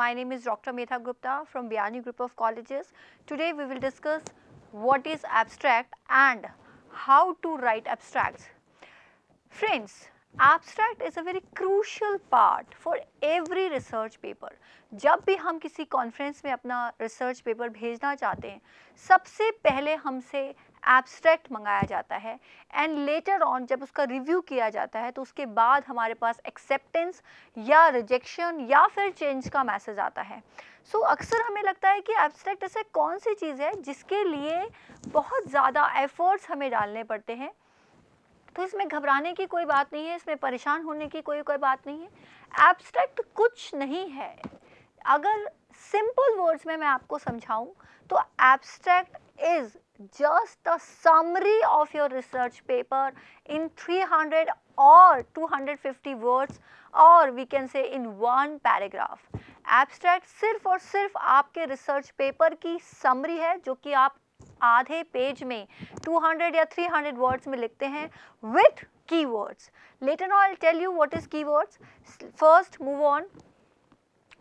My name is Dr. Metha Gupta from Biani Group of Colleges. Today we will discuss what is abstract and how to write abstracts. Friends, abstract is a very crucial part for every research paper. जब भी हम किसी conference में अपना research paper भेजना चाहते हैं, सबसे पहले हमसे एब्स्ट्रैक्ट मंगाया जाता है एंड लेटर ऑन जब उसका रिव्यू किया जाता है तो उसके बाद हमारे पास एक्सेप्टेंस या रिजेक्शन या फिर चेंज का मैसेज आता है. सो अक्सर हमें लगता है कि एब्स्ट्रैक्ट ऐसे कौन सी चीज़ है जिसके लिए बहुत ज़्यादा एफर्ट्स हमें डालने पड़ते हैं. तो इसमें घबराने की कोई बात नहीं है, इसमें परेशान होने की कोई बात नहीं है. एब्स्ट्रैक्ट कुछ नहीं है. अगर सिंपल वर्ड्स में मैं आपको समझाऊं तो abstract is just a summary of your research paper in 300 or 250 words or we can say in one paragraph. Abstract सिर्फ और सिर्फ आपके रिसर्च पेपर की समरी है जो कि आप आधे पेज में 200 या 300 वर्ड्स में लिखते हैं with keywords. Later on I'll tell you what is keywords. First move on.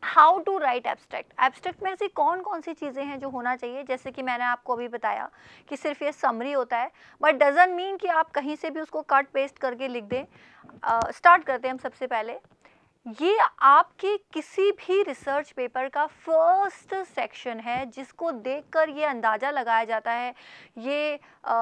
How to write abstract. Abstract में ऐसी कौन कौन सी चीज़ें हैं जो होना चाहिए, जैसे कि मैंने आपको अभी बताया कि सिर्फ ये समरी होता है, बट डजंट मीन कि आप कहीं से भी उसको कट पेस्ट करके लिख दें. स्टार्ट करते हैं हम सबसे पहले. ये आपके किसी भी रिसर्च पेपर का फर्स्ट सेक्शन है जिसको देखकर ये अंदाज़ा लगाया जाता है, ये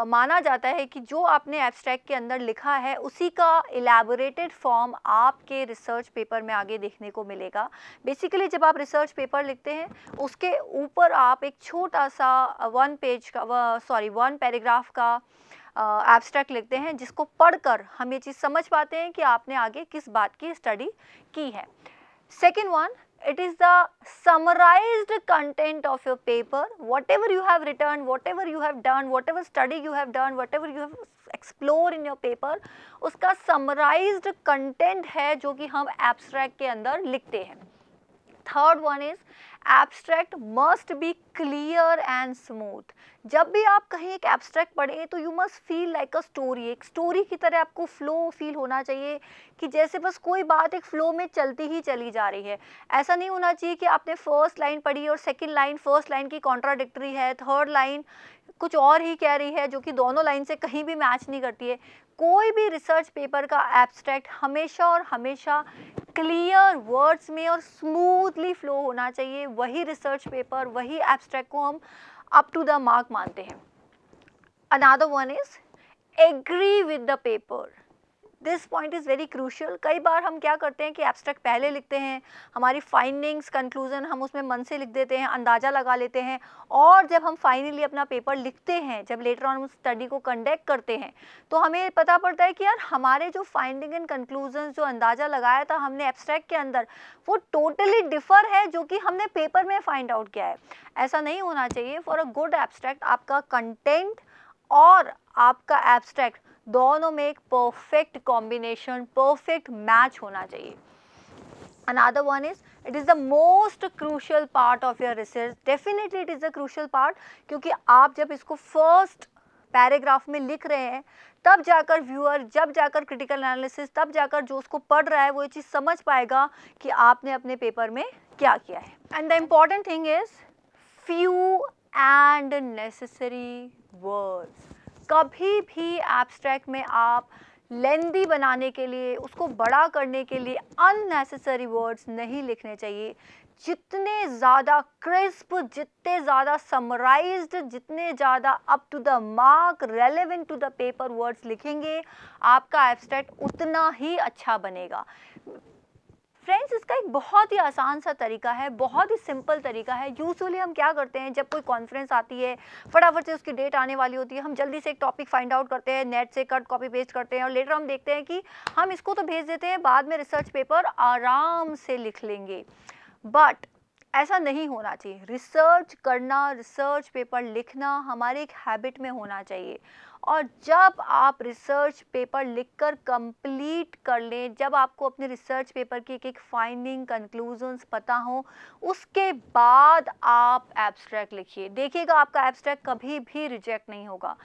माना जाता है कि जो आपने एब्स्ट्रैक्ट के अंदर लिखा है उसी का इलेबोरेटेड फॉर्म आपके रिसर्च पेपर में आगे देखने को मिलेगा. बेसिकली जब आप रिसर्च पेपर लिखते हैं उसके ऊपर आप एक छोटा सा वन पैराग्राफ का एब्स्ट्रैक्ट लिखते हैं जिसको पढ़कर हम ये चीज़ समझ पाते हैं कि आपने आगे किस बात की स्टडी की है. Second one, it is the summarized content of your paper. Whatever you have written, whatever you have done, whatever study you have done, whatever you have explore in your paper, उसका summarized content है जो कि हम abstract के अंदर लिखते हैं. Third one is abstract must be clear and smooth. जब भी आप कहीं एक एब्स्ट्रैक्ट पढ़ें तो you must feel like a story. एक स्टोरी की तरह आपको फ्लो फील होना चाहिए कि जैसे बस कोई बात एक फ्लो में चलती ही चली जा रही है. ऐसा नहीं होना चाहिए कि आपने फर्स्ट लाइन पढ़ी और सेकंड लाइन फर्स्ट लाइन की कॉन्ट्राडिक्टरी है, थर्ड लाइन कुछ और ही कह रही है जो कि दोनों लाइन से कहीं भी मैच नहीं करती है. कोई भी रिसर्च पेपर का एब्स्ट्रैक्ट हमेशा और हमेशा क्लियर वर्ड्स में और स्मूथली फ्लो होना चाहिए. वही रिसर्च पेपर, वही एब्स्ट्रैक्ट को हम अप टू द मार्क मानते हैं. Another one is agree with the paper. This point is very crucial. कई बार हम क्या करते हैं कि एब्स्ट्रैक्ट पहले लिखते हैं, हमारी फाइंडिंग्स कंक्लूजन हम उसमें मन से लिख देते हैं, अंदाज़ा लगा लेते हैं, और जब हम फाइनली अपना पेपर लिखते हैं, जब लेटर ऑन उस स्टडी को कंडक्ट करते हैं तो हमें पता पड़ता है कि यार हमारे जो फाइंडिंग एंड कंक्लूजन जो अंदाज़ा लगाया था हमने एब्स्ट्रैक्ट के अंदर वो टोटली डिफर है जो कि हमने पेपर में फाइंड आउट किया है. ऐसा नहीं होना चाहिए. फॉर अ गुड एब्स्ट्रैक्ट आपका कंटेंट और आपका एब्स्ट्रैक्ट दोनों में एक परफेक्ट कॉम्बिनेशन, परफेक्ट मैच होना चाहिए. Another one is it is the most crucial part of your research. Definitely it is a crucial part क्योंकि आप जब इसको फर्स्ट पैराग्राफ में लिख रहे हैं तब जाकर व्यूअर, जब जाकर क्रिटिकल एनालिसिस, तब जाकर जो उसको पढ़ रहा है वो ये चीज़ समझ पाएगा कि आपने अपने पेपर में क्या किया है. And the important thing is few and necessary words. कभी भी एब्स्ट्रैक्ट में आप लेंदी बनाने के लिए, उसको बड़ा करने के लिए अननेसेसरी वर्ड्स नहीं लिखने चाहिए. जितने ज़्यादा क्रिस्प, जितने ज़्यादा समराइज्ड, जितने ज़्यादा up to the mark, relevant to the paper words लिखेंगे आपका एब्स्ट्रैक्ट उतना ही अच्छा बनेगा. फ्रेंड्स, इसका एक बहुत ही आसान सा तरीका है, बहुत ही सिंपल तरीका है. यूजुअली हम क्या करते हैं, जब कोई कॉन्फ्रेंस आती है, फटाफट से उसकी डेट आने वाली होती है, हम जल्दी से एक टॉपिक फाइंड आउट करते हैं, नेट से कट कॉपी पेस्ट करते हैं और लेटर हम देखते हैं कि हम इसको तो भेज देते हैं, बाद में रिसर्च पेपर आराम से लिख लेंगे. बट ऐसा नहीं होना चाहिए. रिसर्च करना, रिसर्च पेपर लिखना हमारे एक हैबिट में होना चाहिए. और जब आप रिसर्च पेपर लिखकर कंप्लीट कर लें, जब आपको अपने रिसर्च पेपर की एक एक फाइंडिंग, कंक्लूजन्स पता हो, उसके बाद आप एब्स्ट्रैक्ट लिखिए. देखिएगा आपका एब्स्ट्रैक्ट कभी भी रिजेक्ट नहीं होगा.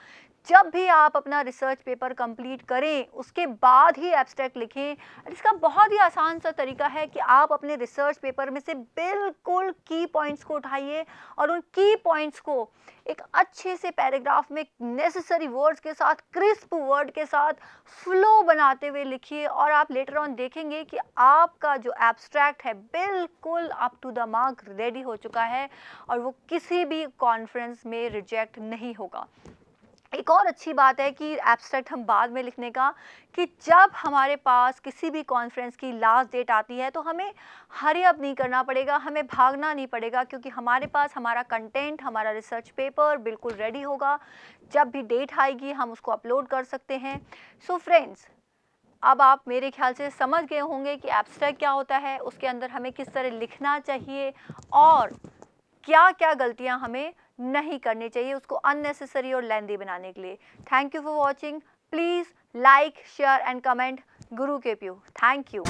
जब भी आप अपना रिसर्च पेपर कंप्लीट करें उसके बाद ही एब्स्ट्रैक्ट लिखें। इसका बहुत ही आसान सा तरीका है कि आप अपने रिसर्च पेपर में से बिल्कुल की पॉइंट्स को उठाइए और उन की पॉइंट्स को एक अच्छे से पैराग्राफ में नेसेसरी वर्ड्स के साथ, क्रिस्प वर्ड के साथ फ्लो बनाते हुए लिखिए और आप लेटर ऑन देखेंगे कि आपका जो एब्स्ट्रैक्ट है बिल्कुल up to the mark ready हो चुका है और वो किसी भी कॉन्फ्रेंस में रिजेक्ट नहीं होगा। एक और अच्छी बात है कि एब्स्ट्रैक्ट हम बाद में लिखने का, कि जब हमारे पास किसी भी कॉन्फ्रेंस की लास्ट डेट आती है तो हमें हरी अप नहीं करना पड़ेगा, हमें भागना नहीं पड़ेगा, क्योंकि हमारे पास हमारा कंटेंट, हमारा रिसर्च पेपर बिल्कुल रेडी होगा। जब भी डेट आएगी हम उसको अपलोड कर सकते हैं। सो फ्रेंड्स, अब आप मेरे ख्याल से समझ गए होंगे कि एब्स्ट्रैक्ट क्या होता है, उसके अंदर हमें किस तरह लिखना चाहिए और क्या क्या गलतियां हमें नहीं करनी चाहिए उसको अननेसेसरी और लेंदी बनाने के लिए। Thank you for watching. Please like, share and comment Guru KPU. Thank you.